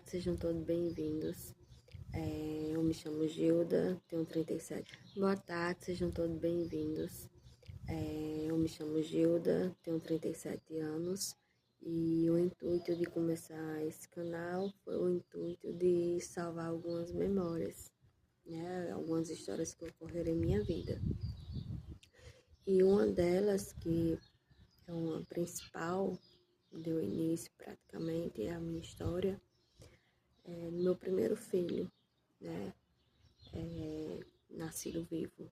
tarde, sejam todos bem-vindos. Eu me chamo Gilda, tenho 37. Boa tarde, sejam todos bem-vindos. Eu me chamo Gilda, tenho 37 anos e o intuito de começar esse canal foi o intuito de salvar algumas memórias, né? Algumas histórias que ocorreram em minha vida. E uma delas, que é uma principal, deu início praticamente à minha história, no meu primeiro filho, né, nascido vivo.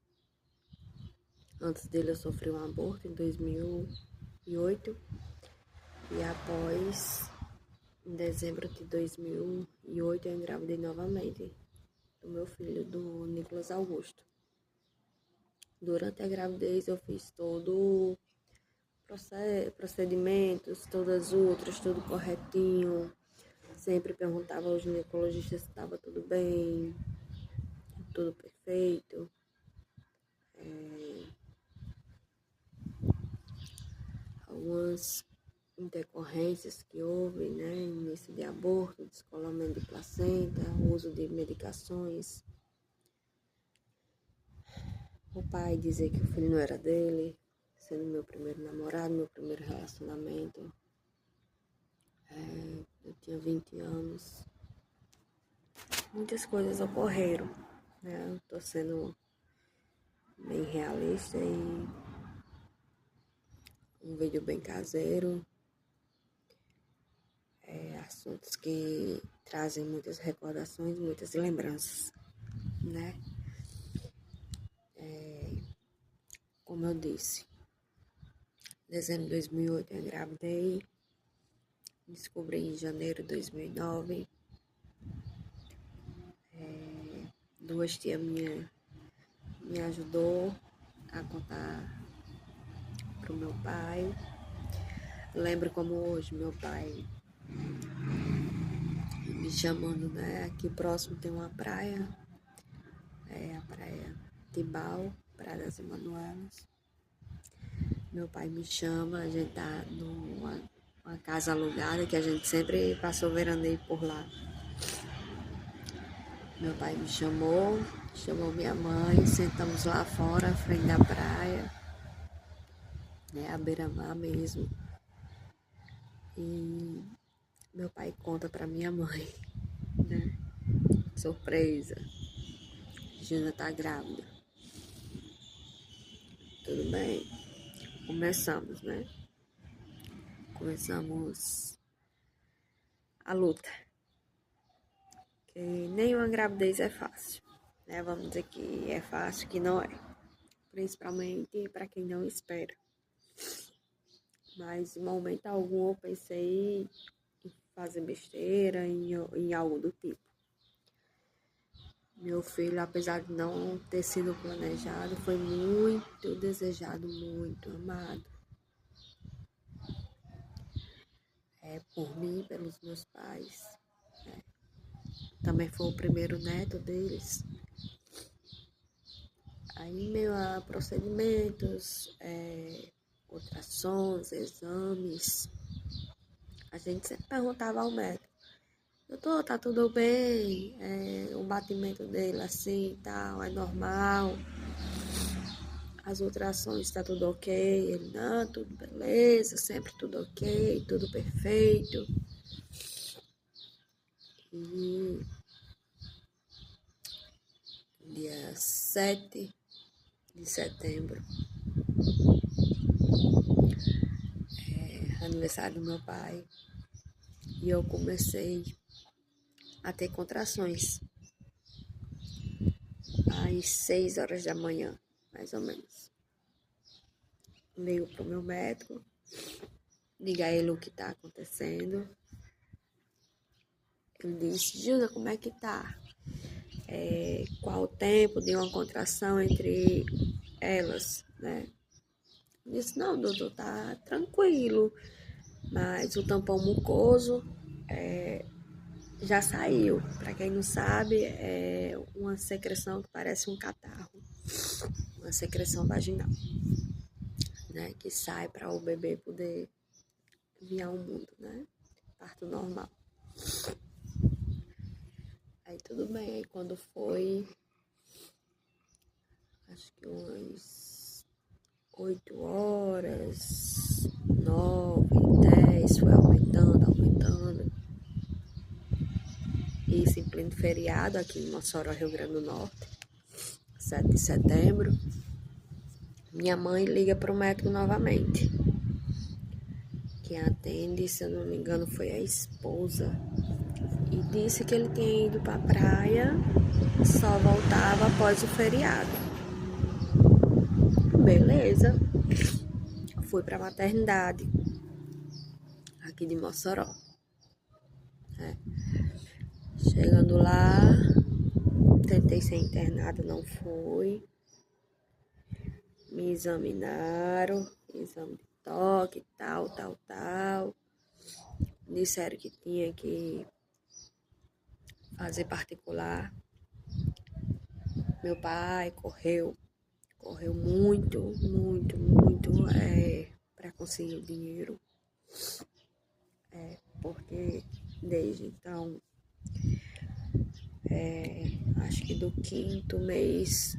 Antes dele eu sofri um aborto em 2008 e após, em dezembro de 2008, eu engravidei novamente do meu filho, do Nicolas Augusto. Durante a gravidez eu fiz todo procedimentos, todas as outras, tudo corretinho. Sempre perguntava aos ginecologistas se estava tudo bem, tudo perfeito. Algumas intercorrências que houve, né? Início de aborto, descolamento de placenta, uso de medicações. O pai dizer que o filho não era dele, sendo meu primeiro namorado, meu primeiro relacionamento. Eu tinha 20 anos. Muitas coisas ocorreram, né? Eu tô sendo bem realista e um vídeo bem caseiro. Assuntos que trazem muitas recordações, muitas lembranças, né? Como eu disse, em dezembro de 2008 eu engravidei, descobri em janeiro de 2009. Duas tias minhas me ajudou a contar pro meu pai. Lembro como hoje meu pai me chamando, né? Aqui próximo tem uma praia, a praia Tibau, Praia das Emanuelas. Meu pai me chama, a gente tá numa casa alugada que a gente sempre passou veraneio por lá. Meu pai me chamou minha mãe, sentamos lá fora, à frente da praia, né, à beira-mar mesmo. E meu pai conta pra minha mãe, né, surpresa, Gina tá grávida. Tudo bem, começamos, né, começamos a luta. Que nenhuma gravidez é fácil, né, vamos dizer que é fácil, que não é. Principalmente para quem não espera. Mas em momento algum eu pensei em fazer besteira, em algo do tipo. Meu filho, apesar de não ter sido planejado, foi muito desejado, muito amado. Por mim, pelos meus pais. Também foi o primeiro neto deles. Aí, meio a procedimentos, ultrassons, exames, a gente sempre perguntava ao médico: doutor, tá tudo bem? O batimento dele assim e tal, é normal? As ultrassons, tá tudo ok? Ele, não, tudo beleza, sempre tudo ok, tudo perfeito. E dia 7 de setembro, aniversário do meu pai, e eu comecei a ter contrações às 6 horas da manhã, mais ou menos. Ligo pro meu médico, diga a ele o que tá acontecendo. Ele disse: Gilda, como é que tá? Qual o tempo de uma contração entre elas, né? Eu disse: não, doutor, tá tranquilo, mas o tampão mucoso já saiu. Para quem não sabe, é uma secreção que parece um catarro, uma secreção vaginal, né? Que sai para o bebê poder vir ao mundo, né? Parto normal. Aí tudo bem, aí quando foi, acho que umas 8 horas, 9, 10, foi aumentando, aumentando. Isso em pleno feriado aqui em Mossoró, Rio Grande do Norte, 7 de setembro. Minha mãe liga para o médico novamente. Quem atende, se eu não me engano, foi a esposa. E disse que ele tinha ido para a praia, só voltava após o feriado. Beleza. Fui para a maternidade, aqui de Mossoró. Chegando lá, tentei ser internada, não fui. Me examinaram, exame de toque, tal. Disseram que tinha que fazer particular. Meu pai correu muito para conseguir o dinheiro. Porque desde então, acho que do 5º mês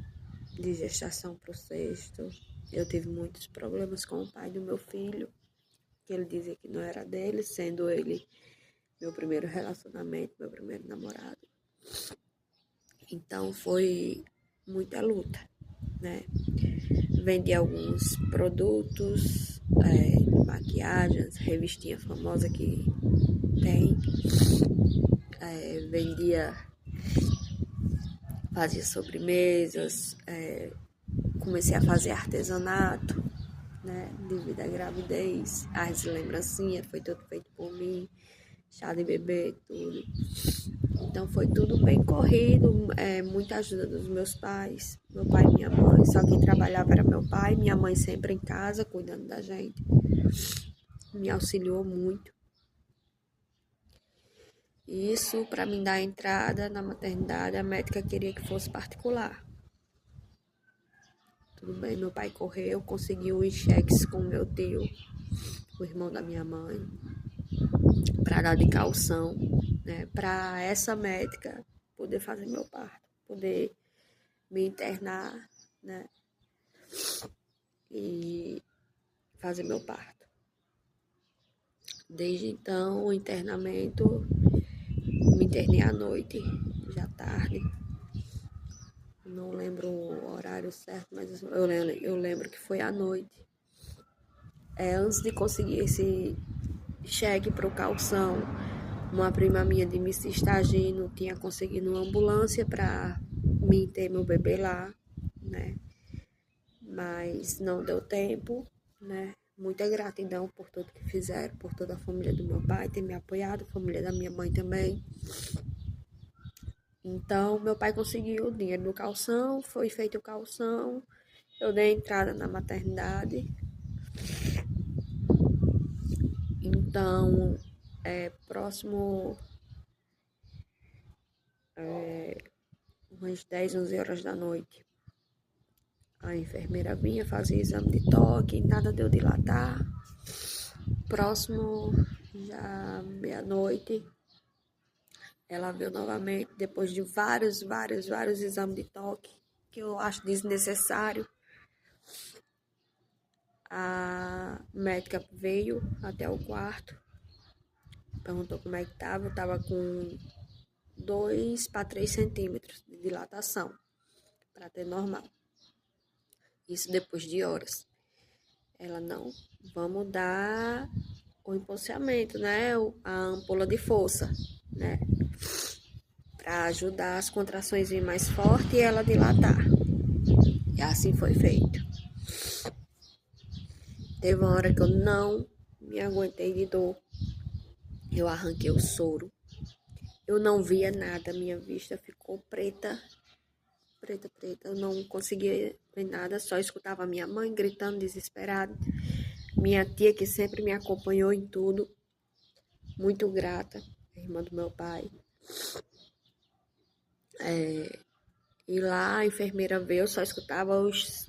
de gestação para o 6º, eu tive muitos problemas com o pai do meu filho, que ele dizia que não era dele, sendo ele meu primeiro relacionamento, meu primeiro namorado. Então foi muita luta, né? Vendi alguns produtos, maquiagens, revistinha famosa que tem. Fazia sobremesas, comecei a fazer artesanato, né? Devido à gravidez, as lembrancinhas, foi tudo feito por mim, chá de bebê, tudo. Então foi tudo bem corrido, muita ajuda dos meus pais, meu pai e minha mãe. Só quem trabalhava era meu pai, minha mãe sempre em casa, cuidando da gente. Me auxiliou muito. Isso para mim dar a entrada na maternidade, a médica queria que fosse particular. Tudo bem, meu pai correu, conseguiu os cheques com meu tio, o irmão da minha mãe, para dar de calção, né, para essa médica poder fazer meu parto, poder me internar, né, e fazer meu parto. Desde então, o internamento, me internei à noite, já tarde. Não lembro o horário certo, mas eu lembro que foi à noite. Antes de conseguir esse cheque para o calção, uma prima minha de Miss Estagino tinha conseguido uma ambulância para mim ter meu bebê lá, né? Mas não deu tempo, né? Muita gratidão por tudo que fizeram, por toda a família do meu pai ter me apoiado, a família da minha mãe também. Então, meu pai conseguiu o dinheiro do calção, foi feito o calção, eu dei entrada na maternidade. Então, próximo umas 10, 11 horas da noite, a enfermeira vinha, fazia exame de toque, nada deu dilatar. Próximo, já meia-noite, ela veio novamente, depois de vários exames de toque, que eu acho desnecessário. A médica veio até o quarto, perguntou como é que estava. Eu estava com 2 para 3 centímetros de dilatação, para ter normal. Isso depois de horas. Ela, não, vamos dar o emponciamento, né? A ampola de força, né? Para ajudar as contrações vir mais forte e ela dilatar. E assim foi feito. Teve uma hora que eu não me aguentei de dor. Eu arranquei o soro. Eu não via nada, minha vista ficou preta. Eu não conseguia ver nada, só escutava minha mãe gritando desesperada. Minha tia, que sempre me acompanhou em tudo, muito grata, irmã do meu pai. E lá a enfermeira veio, eu só escutava os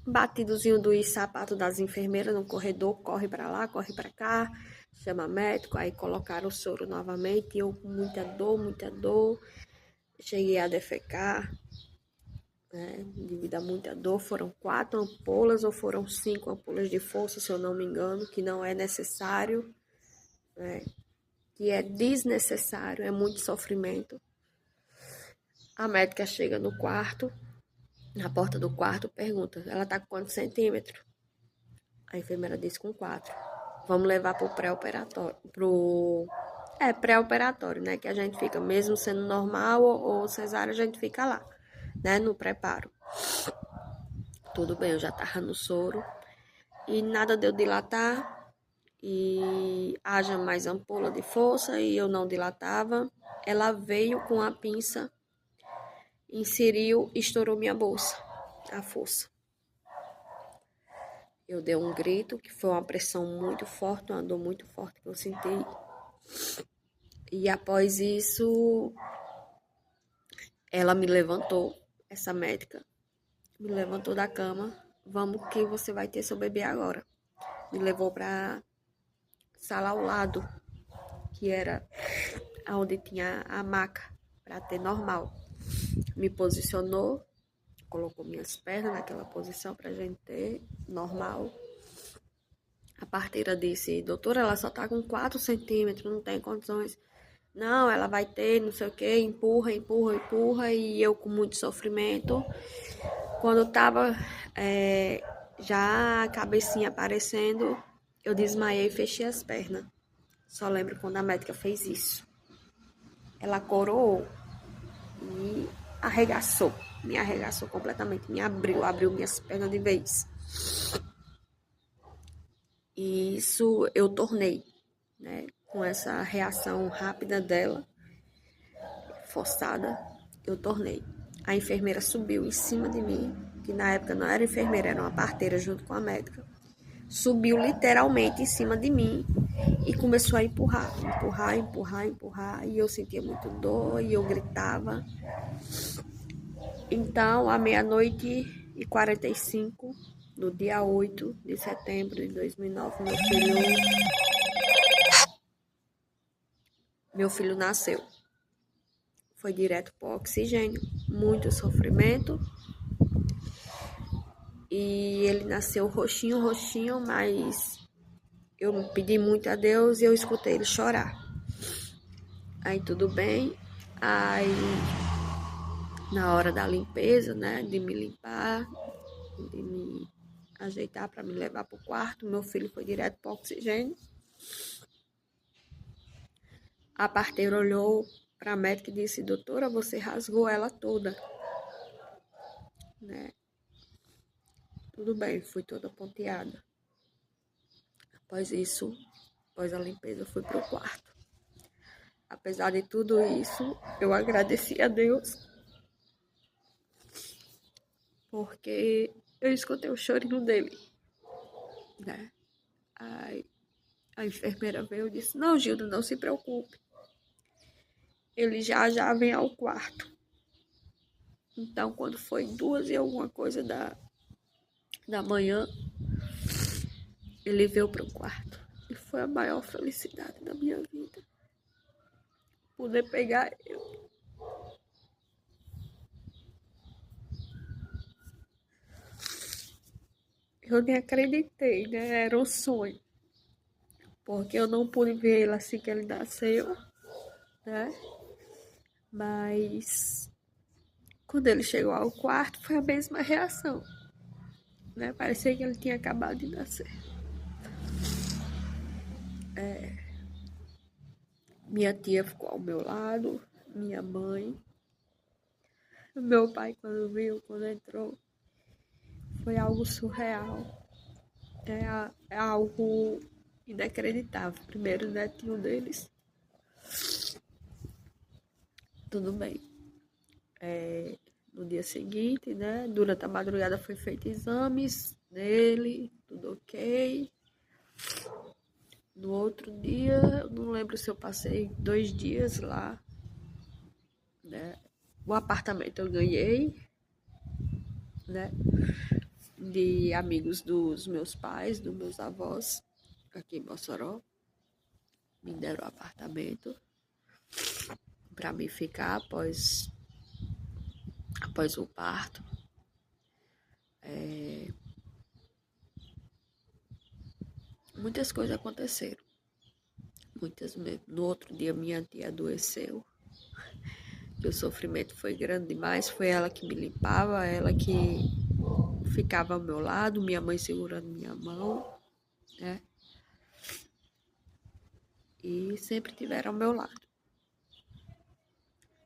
batidozinhos dos sapatos das enfermeiras no corredor, corre para lá, corre para cá, chama médico, aí colocaram o soro novamente, e eu com muita dor, cheguei a defecar, né, devido a muita dor, foram 4 ampolas ou foram 5 ampolas de força, se eu não me engano, que não é necessário, né, que é desnecessário, é muito sofrimento. A médica chega no quarto, na porta do quarto, pergunta, ela tá com quantos centímetros? A enfermeira disse com 4. Vamos levar pro pré-operatório, pré-operatório, né, que a gente fica, mesmo sendo normal ou cesárea, a gente fica lá, né, no preparo. Tudo bem, eu já tava no soro e nada deu dilatar e haja mais ampola de força e eu não dilatava. Ela veio com a pinça, inseriu, estourou minha bolsa, a força. Eu dei um grito, que foi uma pressão muito forte, uma dor muito forte que eu senti. E após isso, ela me levantou, essa médica, me levantou da cama. Vamos que você vai ter seu bebê agora. Me levou para sala ao lado, que era onde tinha a maca, para ter normal. Me posicionou, colocou minhas pernas naquela posição para a gente ter normal. A parteira disse, doutora, ela só tá com 4 centímetros, não tem condições. Não, ela vai ter, não sei o que, empurra, e eu com muito sofrimento. Quando tava já a cabecinha aparecendo, eu desmaiei e fechei as pernas. Só lembro quando a médica fez isso. Ela coroou e me arregaçou completamente, abriu minhas pernas de vez. E isso eu tornei, né, com essa reação rápida dela, forçada, eu tornei. A enfermeira subiu em cima de mim, que na época não era enfermeira, era uma parteira junto com a médica. Subiu literalmente em cima de mim e começou a empurrar, e eu sentia muito dor e eu gritava. Então, à 00h45, no dia 8 de setembro de 2009, meu filho nasceu. Foi direto para o oxigênio, muito sofrimento. E ele nasceu roxinho, mas eu pedi muito a Deus e eu escutei ele chorar. Aí tudo bem. Aí na hora da limpeza, né, de me limpar, de me ajeitar para me levar para o quarto, meu filho foi direto para o oxigênio. A parteira olhou para a médica e disse, doutora, você rasgou ela toda, né? Tudo bem, fui toda ponteada. Após isso, após a limpeza, eu fui para o quarto. Apesar de tudo isso, eu agradeci a Deus, porque eu escutei o chorinho dele, né? Aí a enfermeira veio e disse, não, Gilda, não se preocupe. Ele já vem ao quarto. Então, quando foi 2 e alguma coisa da manhã, ele veio para o quarto. E foi a maior felicidade da minha vida. Poder pegar ele. Eu nem acreditei, né? Era um sonho. Porque eu não pude ver ele assim que ele nasceu, né? Mas quando ele chegou ao quarto, foi a mesma reação, né? Parecia que ele tinha acabado de nascer. Minha tia ficou ao meu lado, minha mãe. Meu pai, quando entrou, foi algo surreal. É algo inacreditável. Primeiro netinho deles. Tudo bem. No dia seguinte, né? Durante a madrugada foi feito exames dele, tudo ok. No outro dia, eu não lembro se eu passei 2 dias lá, né? O apartamento eu ganhei, né? De amigos dos meus pais, dos meus avós, aqui em Mossoró. me deram um apartamento para mim ficar após o parto. Muitas coisas aconteceram, muitas mesmo. No outro dia minha tia adoeceu, e o sofrimento foi grande demais. Foi ela que me limpava, ela que ficava ao meu lado, minha mãe segurando minha mão, né? E sempre tiveram ao meu lado.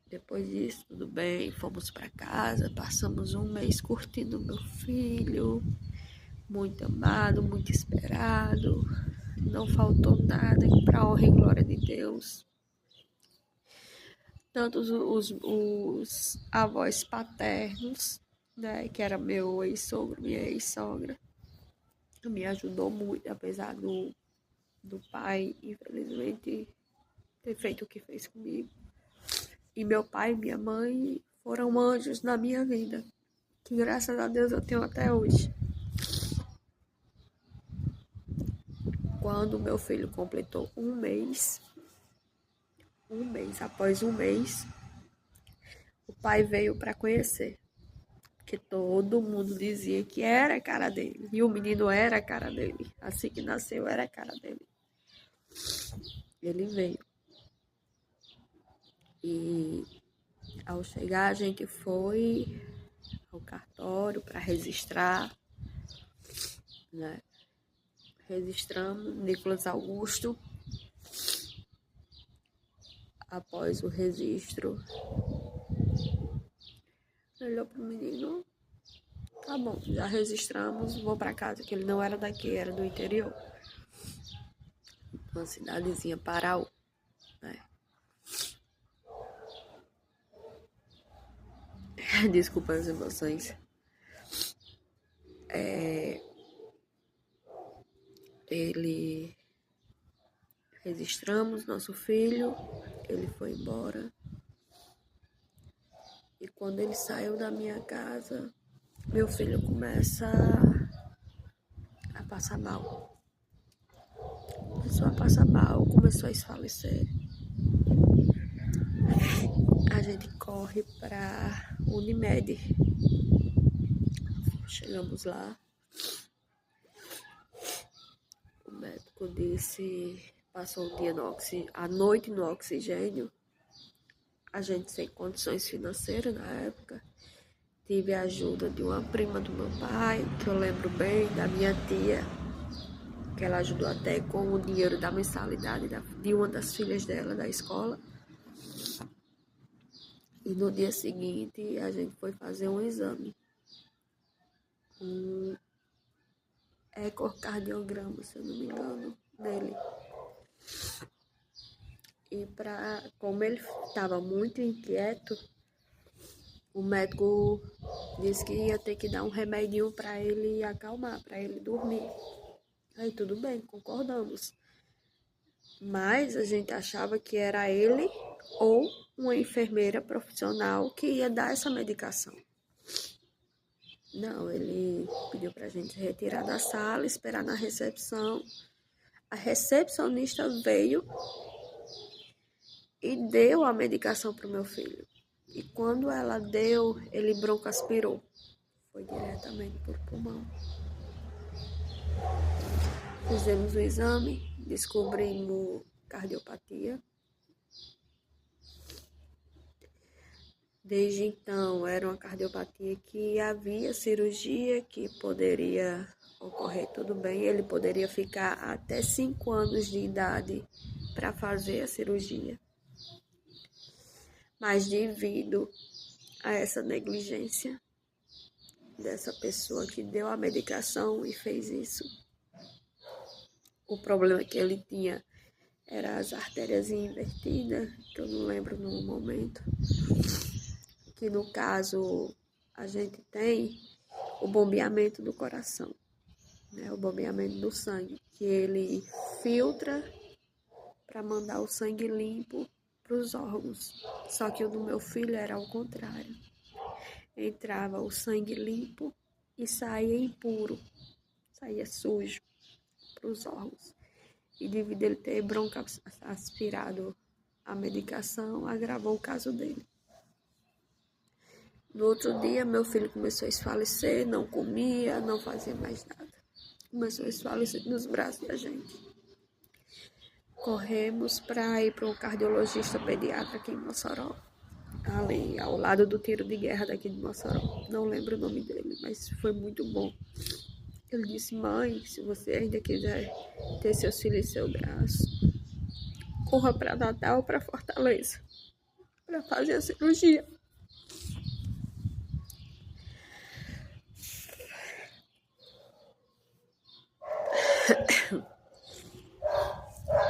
Depois disso, tudo bem, fomos para casa, passamos um mês curtindo meu filho, muito amado, muito esperado, não faltou nada, para honra e glória de Deus. Tanto os avós paternos, né, que era meu ex-sogro, minha ex-sogra, me ajudou muito, apesar do pai, infelizmente, ter feito o que fez comigo. E meu pai e minha mãe foram anjos na minha vida, que graças a Deus eu tenho até hoje. Quando meu filho completou após um mês, o pai veio para conhecer, porque todo mundo dizia que era a cara dele, e o menino era a cara dele, assim que nasceu era a cara dele. Ele veio. E ao chegar a gente foi ao cartório para registrar, né? Registramos Nicolas Augusto. Após o registro, olhou pro menino, tá bom, já registramos, vou para casa, que ele não era daqui, era do interior, uma cidadezinha, Paraú, né? Desculpa as emoções. Ele registramos nosso filho, ele foi embora. E quando ele saiu da minha casa, meu filho começa a passar mal. Começou a passar mal, começou a esfalecer. A gente corre para Unimed. Chegamos lá. O médico disse, passou o dia a noite no oxigênio. A gente sem condições financeiras na época. Tive a ajuda de uma prima do meu pai, que eu lembro bem, da minha tia, que ela ajudou até com o dinheiro da mensalidade de uma das filhas dela da escola. E no dia seguinte a gente foi fazer um exame, um ecocardiograma, se eu não me engano, dele. E como ele estava muito inquieto, o médico disse que ia ter que dar um remedinho para ele acalmar, para ele dormir. Aí tudo bem, concordamos. Mas a gente achava que era ele ou uma enfermeira profissional que ia dar essa medicação. Não, ele pediu para a gente retirar da sala, esperar na recepção. A recepcionista veio e deu a medicação para o meu filho. E quando ela deu, ele broncoaspirou. Foi diretamente por pulmão. Fizemos o exame, descobrimos cardiopatia. Desde então, era uma cardiopatia que havia cirurgia, que poderia ocorrer tudo bem. Ele poderia ficar até 5 anos de idade para fazer a cirurgia. Mas devido a essa negligência dessa pessoa que deu a medicação e fez isso, o problema que ele tinha era as artérias invertidas, que eu não lembro no momento, que no caso a gente tem o bombeamento do coração, né? O bombeamento do sangue, que ele filtra para mandar o sangue limpo para os órgãos. Só que o do meu filho era ao contrário. Entrava o sangue limpo e saía impuro, saía sujo para os órgãos. e devido a ele ter bronca aspirado a medicação, agravou o caso dele. No outro dia, meu filho começou a esfalecer, não comia, não fazia mais nada. Começou a esfalecer nos braços da gente. Corremos para ir para um cardiologista pediatra aqui em Mossoró, ali ao lado do tiro de guerra daqui de Mossoró. Não lembro o nome dele, mas foi muito bom. Ele disse: mãe, se você ainda quiser ter seus filhos em seu braço, corra para Natal, para Fortaleza, para fazer a cirurgia.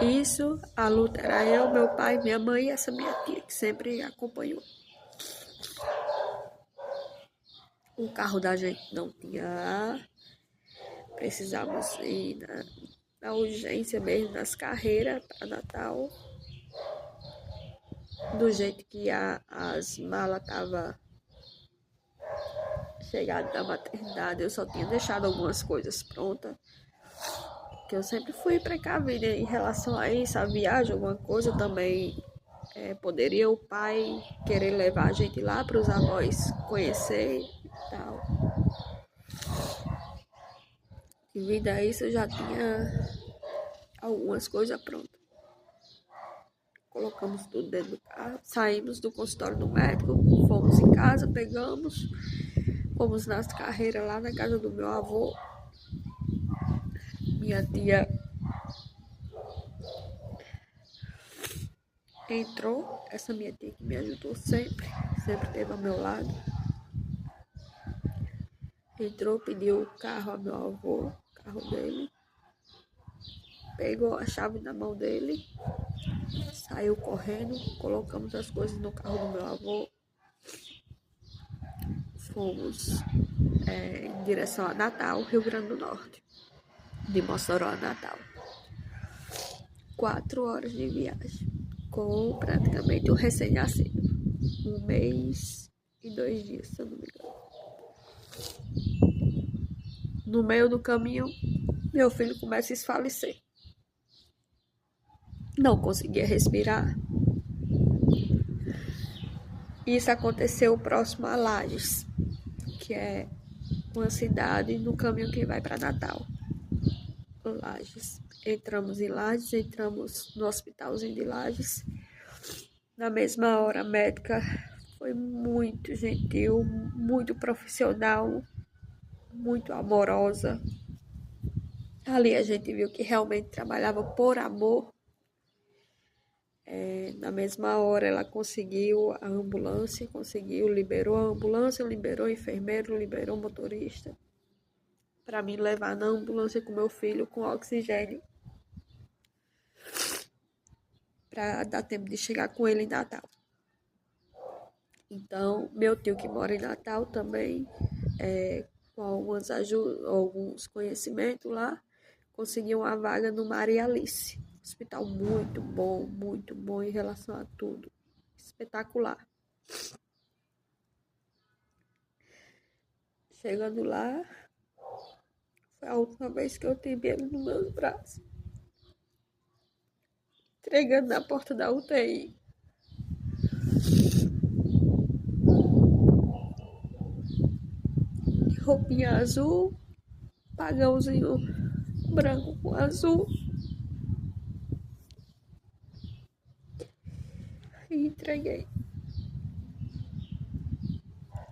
Isso, a luta era eu, meu pai, minha mãe e essa minha tia, que sempre acompanhou. O carro da gente não tinha ar, precisávamos ir na urgência mesmo, nas carreiras para Natal. Do jeito que as malas estavam chegadas da maternidade, eu só tinha deixado algumas coisas prontas. Que eu sempre fui precavida em relação a isso, a viagem, alguma coisa também. Poderia o pai querer levar a gente lá para os avós conhecer e tal. Devido a isso, eu já tinha algumas coisas prontas. Colocamos tudo dentro do carro, saímos do consultório do médico, fomos em casa, pegamos, fomos nas carreiras lá na casa do meu avô. Minha tia entrou, essa minha tia que me ajudou sempre esteve ao meu lado. Entrou, pediu o carro ao meu avô, o carro dele, pegou a chave na mão dele, saiu correndo, colocamos as coisas no carro do meu avô, fomos em direção a Natal, Rio Grande do Norte, de Mossoró a Natal. 4 horas de viagem, com praticamente um recém-nascido, 1 mês e 2 dias, se eu não me engano. No meio do caminho, meu filho começa a esfalecer. Não conseguia respirar. Isso aconteceu próximo a Lages, que é uma cidade no caminho que vai para Natal. Lages. Entramos em Lages, entramos no hospitalzinho de Lages. Na mesma hora, a médica foi muito gentil, muito profissional, muito amorosa. Ali a gente viu que realmente trabalhava por amor. Na mesma hora ela conseguiu a ambulância, liberou a ambulância, liberou o enfermeiro, liberou o motorista para me levar na ambulância com meu filho com oxigênio para dar tempo de chegar com ele em Natal. Então, meu tio que mora em Natal também, com alguns conhecimentos lá, conseguiu uma vaga no Maria Alice. Hospital muito bom em relação a tudo. Espetacular. Chegando lá, foi a última vez que eu tive ele nos meus braços. Entregando na porta da UTI. Roupinha azul, pagãozinho branco com azul. E entreguei.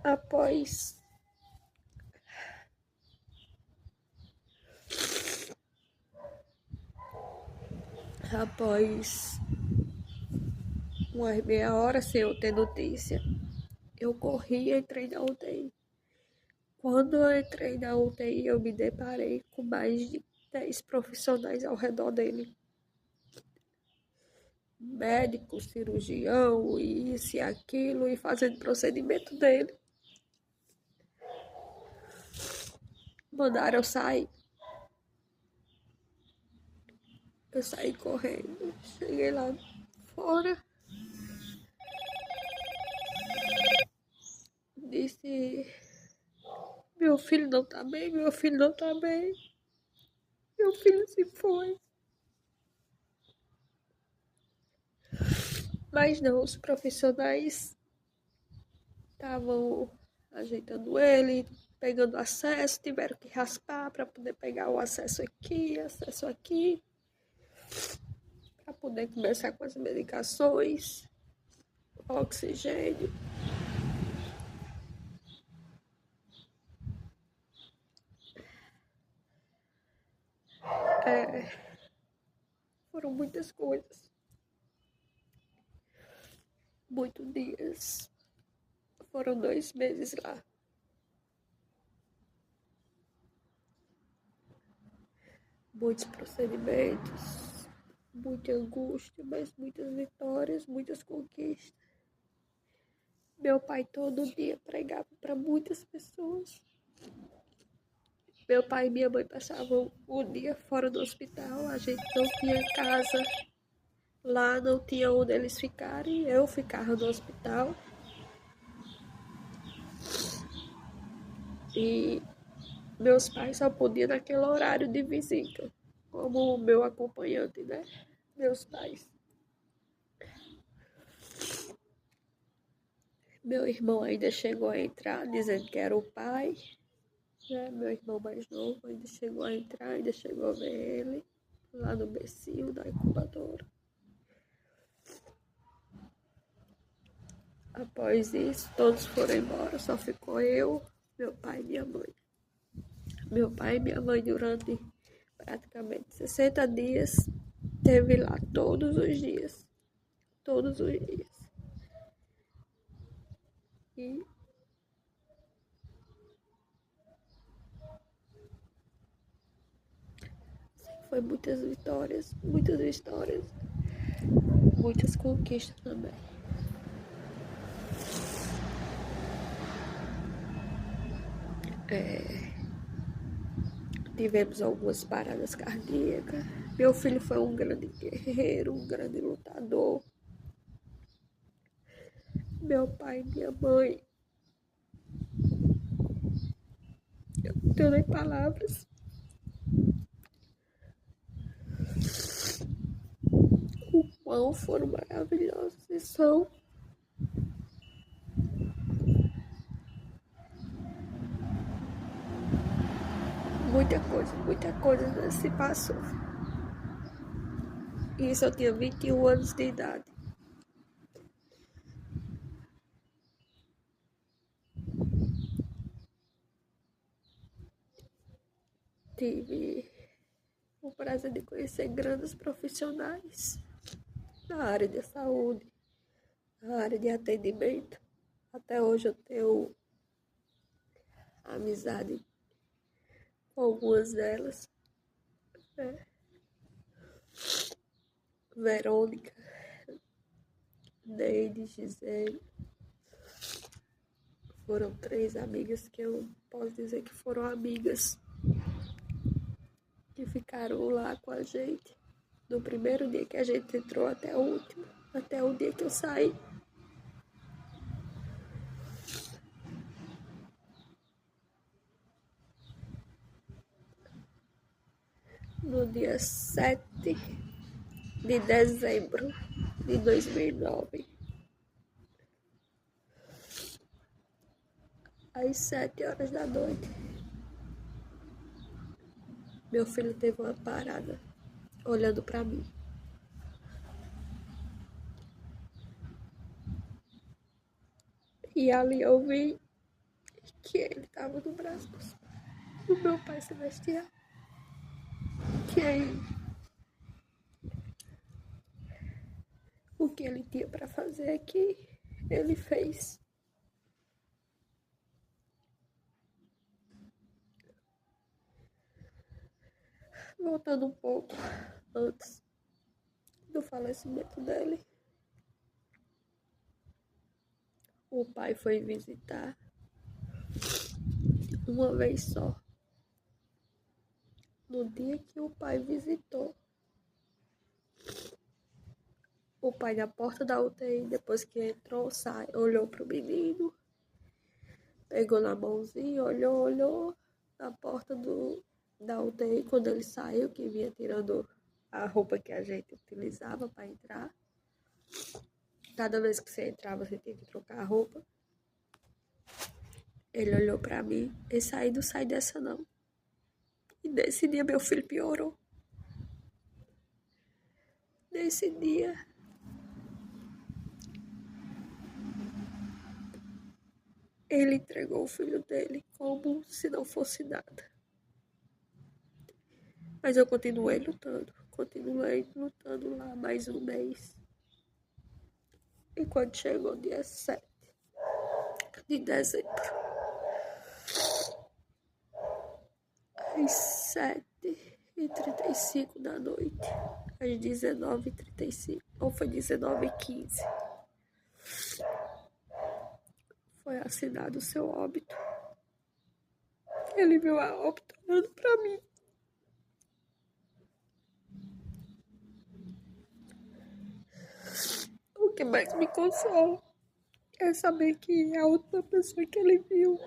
Após umas meia hora sem eu ter notícia, eu corri e entrei na UTI. Quando eu entrei na UTI, eu me deparei com mais de 10 profissionais ao redor dele. Médico, cirurgião, isso e aquilo, e fazendo procedimento dele. Mandaram eu sair. Eu saí correndo, cheguei lá fora. Disse: meu filho não tá bem, meu filho não tá bem. Meu filho se foi. Mas não, os profissionais estavam ajeitando ele, pegando acesso, tiveram que raspar para poder pegar o acesso aqui, para poder começar com as medicações, oxigênio. Foram muitas coisas. Muitos dias. Foram 2 meses lá. Muitos procedimentos, muita angústia, mas muitas vitórias, muitas conquistas. Meu pai todo dia pregava para muitas pessoas. Meu pai e minha mãe passavam o dia fora do hospital, a gente não tinha casa lá, não tinha onde eles ficarem, eu ficava no hospital. E meus pais só podiam naquele horário de visita, como o meu acompanhante, né? Meus pais. Meu irmão ainda chegou a entrar, dizendo que era o pai. Né? Meu irmão mais novo ainda chegou a entrar, ainda chegou a ver ele lá no becinho da incubadora. Após isso, todos foram embora, só ficou eu, meu pai e minha mãe. Meu pai e minha mãe, durante praticamente 60 dias, esteve lá todos os dias. Todos os dias. E foi muitas vitórias, muitas histórias, muitas conquistas também. Tivemos algumas paradas cardíacas. Meu filho foi um grande guerreiro, um grande lutador. Meu pai e minha mãe, eu não tenho nem palavras. O quão foram maravilhosos e são. Muita coisa se passou. Isso eu tinha 21 anos de idade. Tive o prazer de conhecer grandes profissionais na área de saúde, na área de atendimento. Até hoje eu tenho amizade com algumas delas. Né? Verônica, Neide, Gisele. Foram 3 amigas que eu posso dizer que foram amigas que ficaram lá com a gente do primeiro dia que a gente entrou até o último, até o dia que eu saí. No dia 7 de dezembro de 2009, às 7 horas da noite, meu filho teve uma parada olhando para mim. E ali eu vi que ele estava no braço do meu pai celestial. Que aí, o que ele tinha para fazer aqui, ele fez. Voltando um pouco antes do falecimento dele, o pai foi visitar uma vez só. No dia que o pai visitou, o pai na porta da UTI, depois que entrou, olhou pro menino, pegou na mãozinha, olhou na porta da UTI. Quando ele saiu, que vinha tirando a roupa que a gente utilizava para entrar, Cada vez que você entrava, você tinha que trocar a roupa. Ele olhou pra mim e saiu, não sai dessa não. E nesse dia meu filho piorou. Nesse dia ele entregou o filho dele como se não fosse nada. Mas eu continuei lutando lá mais um mês. E quando chegou o dia 7 de dezembro, às 7h35 da noite, às 19h35, ou foi 19h15, foi assinado o seu óbito. Ele viu a óbito olhando pra mim. O que mais me consola é saber que a última pessoa que ele viu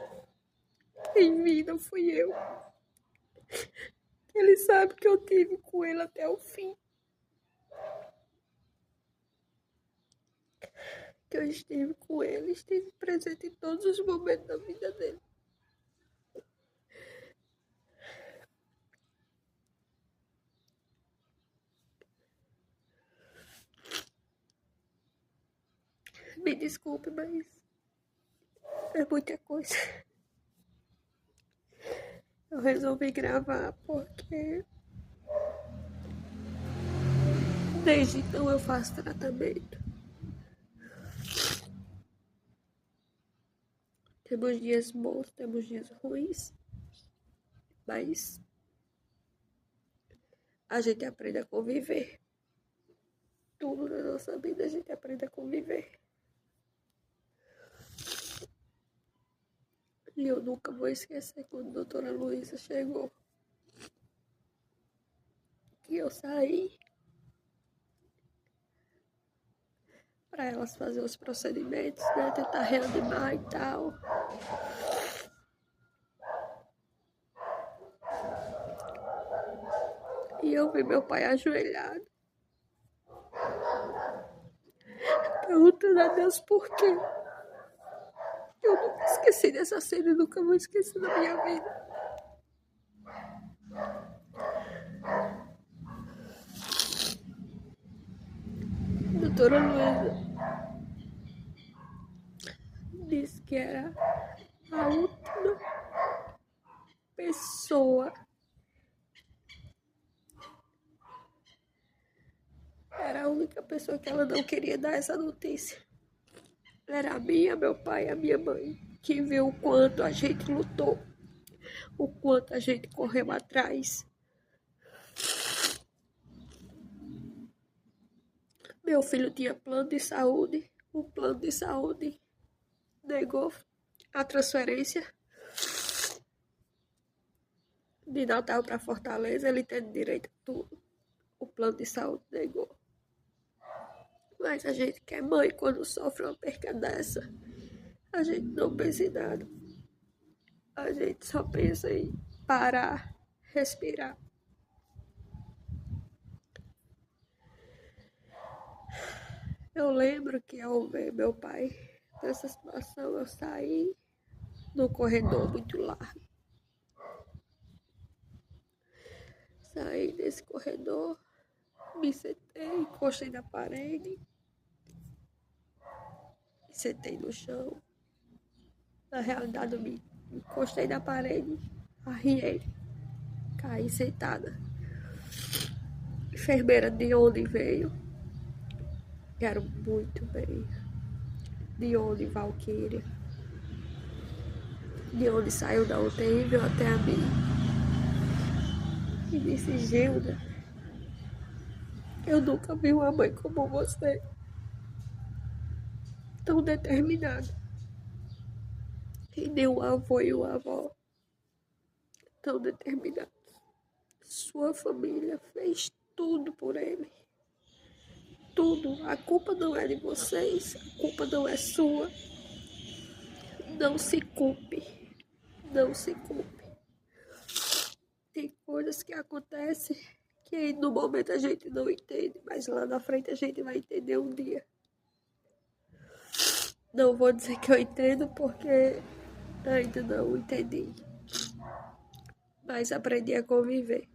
em vida fui eu. Ele sabe que eu tive com ele até o fim. Que eu estive com ele, estive presente em todos os momentos da vida dele. Me desculpe, mas é muita coisa. Eu resolvi gravar porque desde então eu faço tratamento. Temos dias bons, temos dias ruins, mas a gente aprende a conviver. Tudo na nossa vida a gente aprende a conviver. E eu nunca vou esquecer quando a doutora Luísa chegou. Que eu saí para elas fazer os procedimentos, né? Tentar reanimar e tal. E eu vi meu pai ajoelhado, perguntando a Deus por quê. Eu nunca esqueci dessa cena e nunca vou esquecer da minha vida. Doutora Luísa disse que era a última pessoa. Era a única pessoa que ela não queria dar essa notícia. Era a minha, meu pai e a minha mãe, que viu o quanto a gente lutou, o quanto a gente correu atrás. Meu filho tinha plano de saúde, o plano de saúde negou a transferência de Natal para Fortaleza, ele tem direito a tudo. O plano de saúde negou. Mas a gente que é mãe, quando sofre uma perca dessa, a gente não pensa em nada. A gente só pensa em parar, respirar. Eu lembro que ao ver meu pai nessa situação, eu saí no corredor muito largo. Saí desse corredor, me sentei, encostei na parede, me sentei no chão. Na realidade, eu me encostei na parede, arriei, caí sentada. Enfermeira de onde veio, quero muito bem. De onde Valquíria, de onde saiu da UTI, veio até a mim. E disse, Gilda, eu nunca vi uma mãe como você, tão determinada. E nem um avô e uma avó tão determinados. Sua família fez tudo por ele. Tudo. A culpa não é de vocês, a culpa não é sua. Não se culpe. Não se culpe. Tem coisas que acontecem que no momento a gente não entende, mas lá na frente a gente vai entender um dia. Não vou dizer que eu entendo porque ainda não entendi. Mas aprendi a conviver.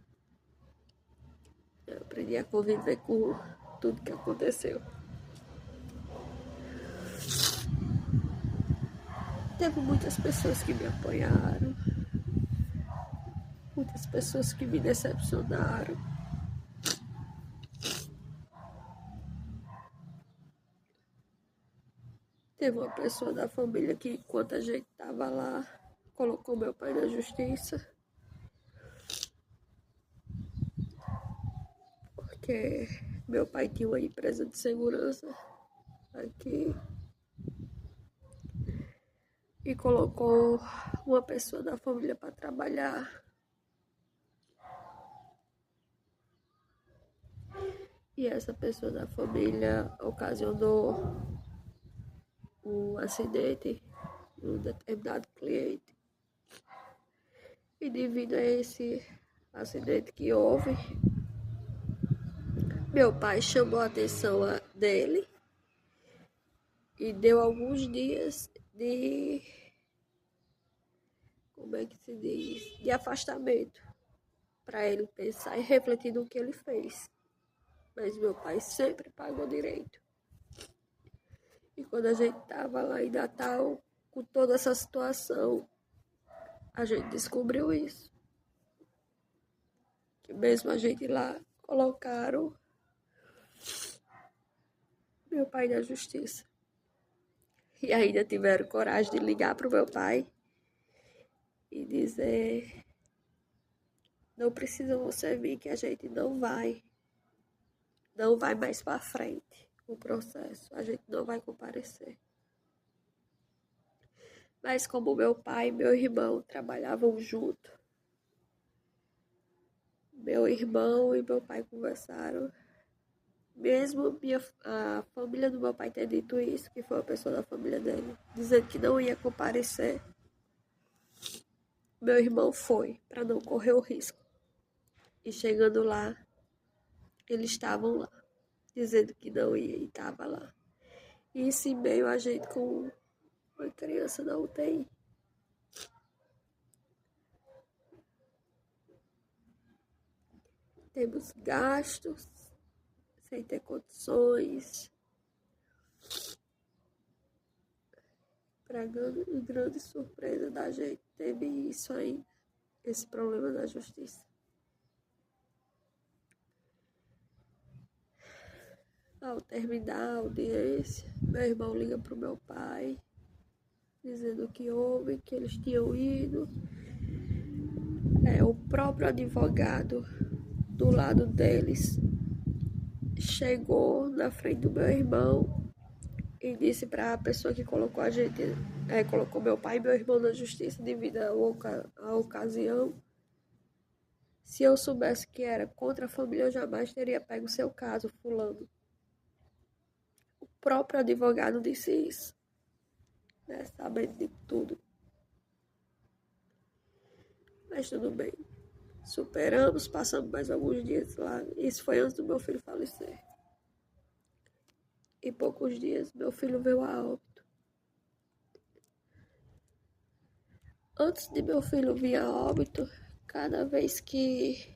Eu aprendi a conviver com tudo que aconteceu. Teve muitas pessoas que me apoiaram, muitas pessoas que me decepcionaram. Teve uma pessoa da família que, enquanto a gente estava lá, colocou meu pai na justiça. Porque meu pai tinha uma empresa de segurança aqui e colocou uma pessoa da família para trabalhar. E essa pessoa da família ocasionou um acidente em um determinado cliente. E devido a esse acidente que houve, meu pai chamou a atenção dele e deu alguns dias de, como é que se diz, de afastamento para ele pensar e refletir no que ele fez. Mas meu pai sempre pagou direito. E quando a gente estava lá em Natal, com toda essa situação, a gente descobriu isso. Que mesmo a gente lá, colocaram meu pai na justiça. E ainda tiveram coragem de ligar para o meu pai e dizer: não precisa você vir, que a gente não vai mais para frente o processo, a gente não vai comparecer. Mas como meu pai e meu irmão trabalhavam junto, meu irmão e meu pai conversaram. Mesmo a família do meu pai ter dito isso, que foi uma pessoa da família dele, dizendo que não ia comparecer, meu irmão foi, para não correr o risco. E chegando lá, eles estavam lá, dizendo que não ia e estava lá. E isso em meio a gente com uma criança na UTI. Temos gastos, sem ter condições. Para grande surpresa da gente, teve isso aí, esse problema da justiça. Ao terminar a audiência, meu irmão liga para o meu pai, dizendo que houve, que eles tinham ido. O próprio advogado do lado deles chegou na frente do meu irmão e disse para a pessoa que colocou a gente, colocou meu pai e meu irmão na justiça devido à ocasião. Se eu soubesse que era contra a família, eu jamais teria pego o seu caso, fulano. O próprio advogado disse isso, né, sabendo de tudo. Mas tudo bem. Superamos, passamos mais alguns dias lá. Isso foi antes do meu filho falecer. Em poucos dias, meu filho veio a óbito. Antes de meu filho vir a óbito, cada vez que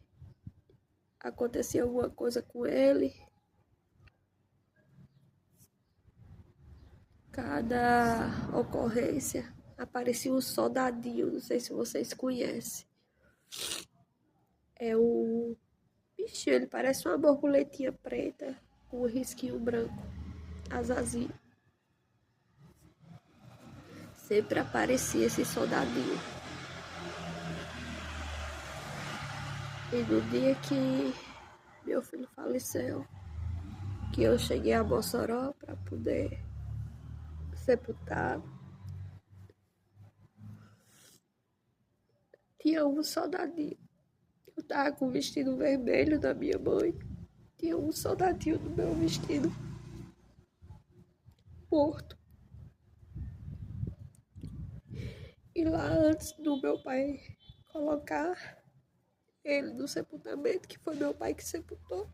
acontecia alguma coisa com ele, cada ocorrência, aparecia um soldadinho, não sei se vocês conhecem. É um bichinho, ele parece uma borboletinha preta com um risquinho branco, asazinho. Sempre aparecia esse soldadinho. E no dia que meu filho faleceu, que eu cheguei a Mossoró para poder sepultar, tinha um soldadinho. Eu tava com o vestido vermelho da minha mãe. Tinha um soldadinho no meu vestido morto. E lá antes do meu pai colocar ele no sepultamento, que foi meu pai que sepultou,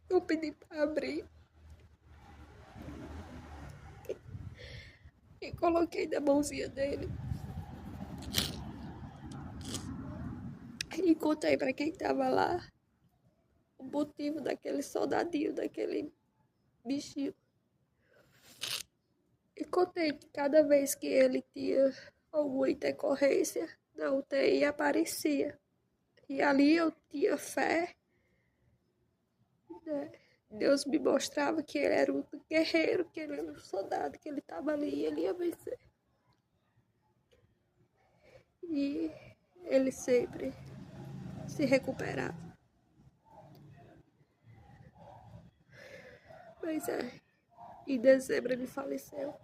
eu pedi para abrir. coloquei na mãozinha dele e contei para quem estava lá o motivo daquele soldadinho, daquele bichinho. E contei que cada vez que ele tinha alguma intercorrência na UTI aparecia. E ali eu tinha fé, né? Deus me mostrava que ele era um guerreiro, que ele era um soldado, que ele estava ali e ele ia vencer. E ele sempre se recuperava. Mas em dezembro ele faleceu.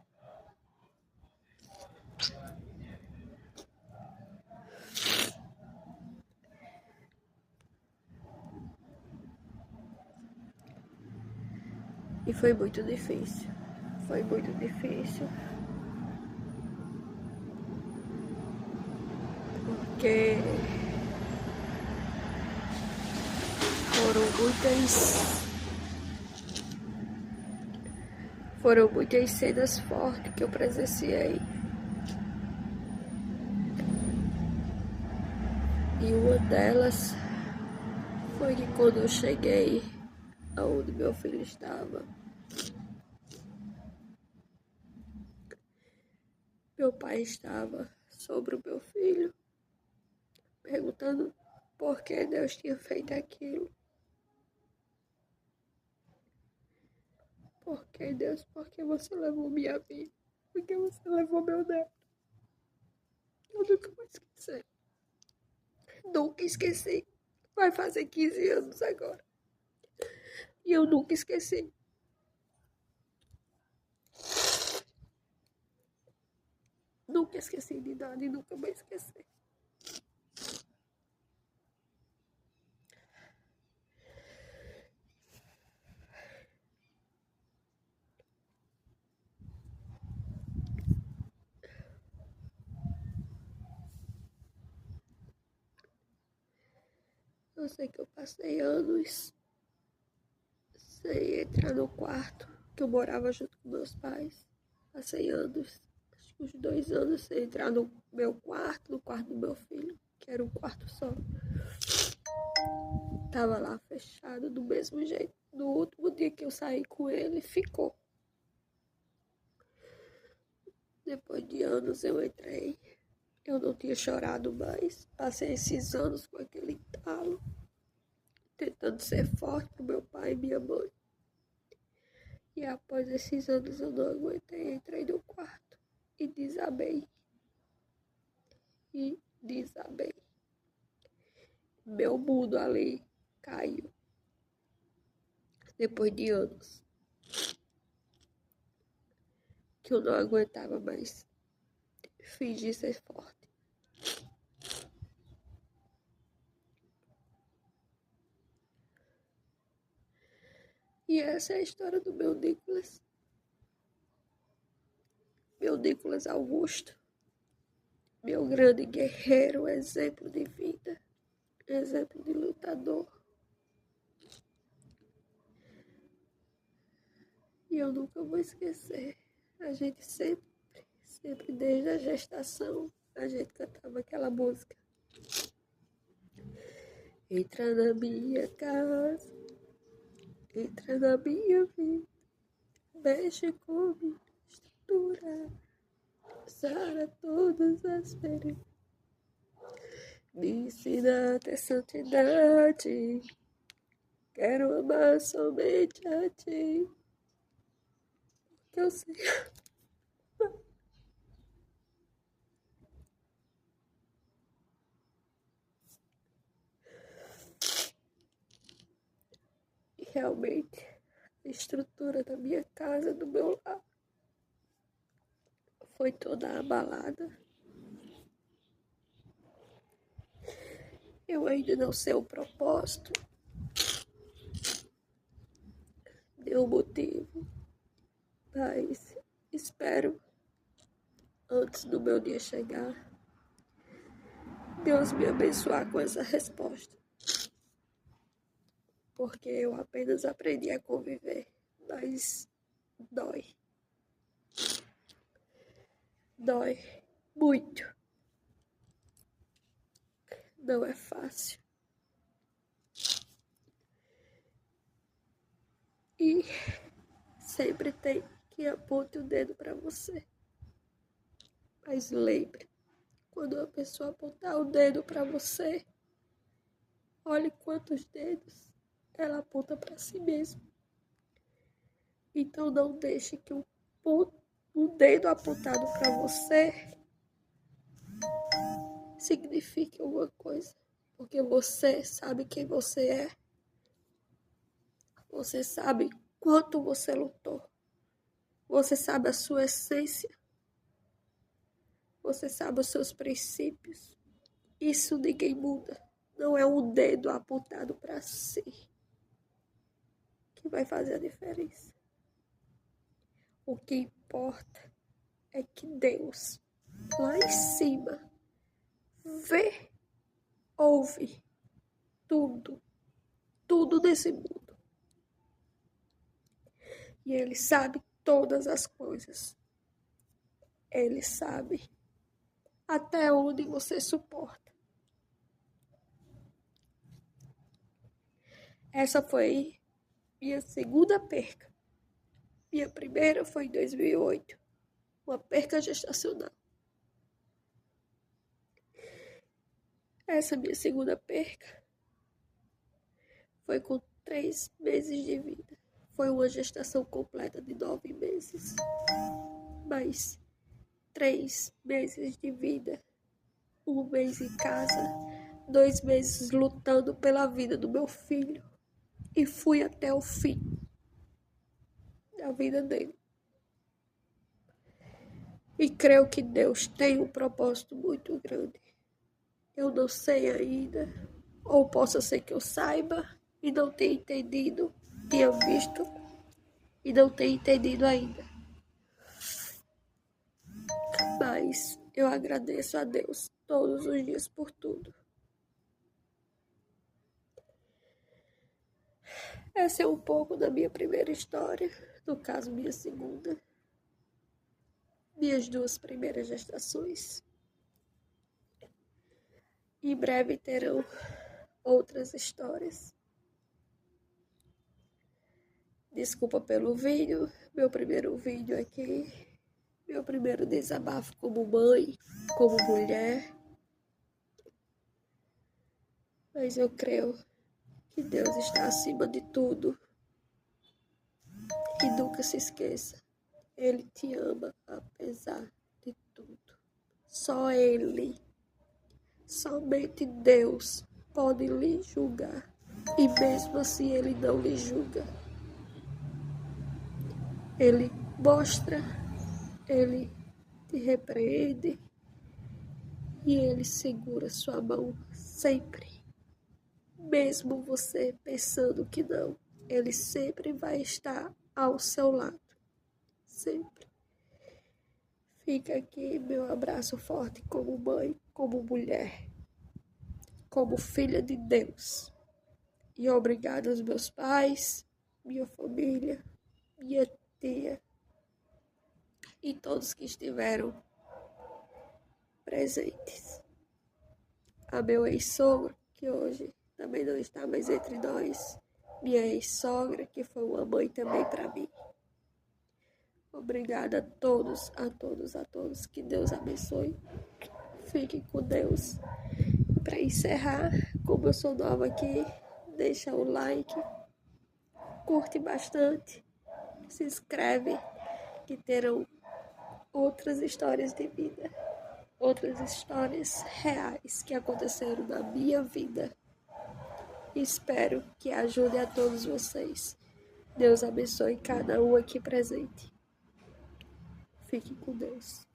E foi muito difícil. Foi muito difícil. Porque foram muitas cenas fortes que eu presenciei. E uma delas foi que quando eu cheguei aonde meu filho estava, meu pai estava sobre o meu filho, perguntando por que Deus tinha feito aquilo. Por que, Deus? Por que você levou minha vida? Por que você levou meu neto? Eu nunca vou esquecer. Nunca esqueci. Vai fazer 15 anos agora. E eu nunca esqueci. Nunca esqueci de nada e nunca vou esquecer. Eu sei que eu passei anos sem entrar no quarto, que eu morava junto com meus pais. Passei anos, acho que uns 2 anos sem entrar no meu quarto, no quarto do meu filho, que era um quarto só. Tava lá fechado do mesmo jeito. No último dia que eu saí com ele, ficou. Depois de anos eu entrei. Eu não tinha chorado mais. Passei esses anos com aquele entalo, tentando ser forte pro meu pai e minha mãe. E após esses anos eu não aguentei, entrei no quarto e desabei. E desabei. Meu mundo ali caiu. Depois de anos que eu não aguentava mais fingir ser forte. E essa é a história do meu Nicolas. Meu Nicolas Augusto. Meu grande guerreiro, exemplo de vida. Exemplo de lutador. E eu nunca vou esquecer. A gente sempre desde a gestação, a gente cantava aquela música. Entra na minha casa, entra na minha vida, mexe com minha estrutura, sara todas as feridas, me ensina a ter santidade, quero amar somente a ti, porque eu sei. Realmente, a estrutura da minha casa, do meu lar, foi toda abalada. Eu ainda não sei o propósito, nem o motivo, mas espero, antes do meu dia chegar, Deus me abençoar com essa resposta. Porque eu apenas aprendi a conviver, mas dói. Dói muito. Não é fácil. E sempre tem quem aponte o dedo para você. Mas lembre, quando uma pessoa apontar o dedo para você, olhe quantos dedos ela aponta para si mesma. Então não deixe que o dedo apontado para você signifique alguma coisa. Porque você sabe quem você é. Você sabe quanto você lutou. Você sabe a sua essência. Você sabe os seus princípios. Isso ninguém muda. Não é um dedo apontado para si que vai fazer a diferença. O que importa é que Deus, lá em cima, vê, ouve tudo, tudo desse mundo. E Ele sabe todas as coisas. Ele sabe até onde você suporta. Essa foi minha segunda perca. Minha primeira foi em 2008, uma perca gestacional. Essa minha segunda perca foi com 3 meses de vida. Foi uma gestação completa de 9 meses. Mas 3 meses de vida, 1 mês em casa, 2 meses lutando pela vida do meu filho. E fui até o fim da vida dele. E creio que Deus tem um propósito muito grande. Eu não sei ainda, ou possa ser que eu saiba e não tenha entendido, tenha visto e não tenha entendido ainda. Mas eu agradeço a Deus todos os dias por tudo. Essa é um pouco da minha primeira história, no caso minha segunda. Minhas 2 primeiras gestações. Em breve terão outras histórias. Desculpa pelo vídeo, meu primeiro vídeo aqui, meu primeiro desabafo como mãe, como mulher. Mas eu creio que Deus está acima de tudo. E nunca se esqueça, Ele te ama apesar de tudo. Só Ele, somente Deus pode lhe julgar. E mesmo assim Ele não lhe julga. Ele mostra, Ele te repreende e Ele segura sua mão sempre. Mesmo você pensando que não, Ele sempre vai estar ao seu lado. Sempre. Fica aqui meu abraço forte como mãe, como mulher, como filha de Deus. E obrigado aos meus pais, minha família, minha tia e todos que estiveram presentes. A meu ex-sogro, que hoje também não está mais entre nós. Minha ex-sogra, que foi uma mãe também para mim. Obrigada a todos, a todos, a todos. Que Deus abençoe. Fiquem com Deus. Para encerrar, como eu sou nova aqui, deixa o like, curte bastante, se inscreve, que terão outras histórias de vida, outras histórias reais que aconteceram na minha vida. Espero que ajude a todos vocês. Deus abençoe cada um aqui presente. Fiquem com Deus.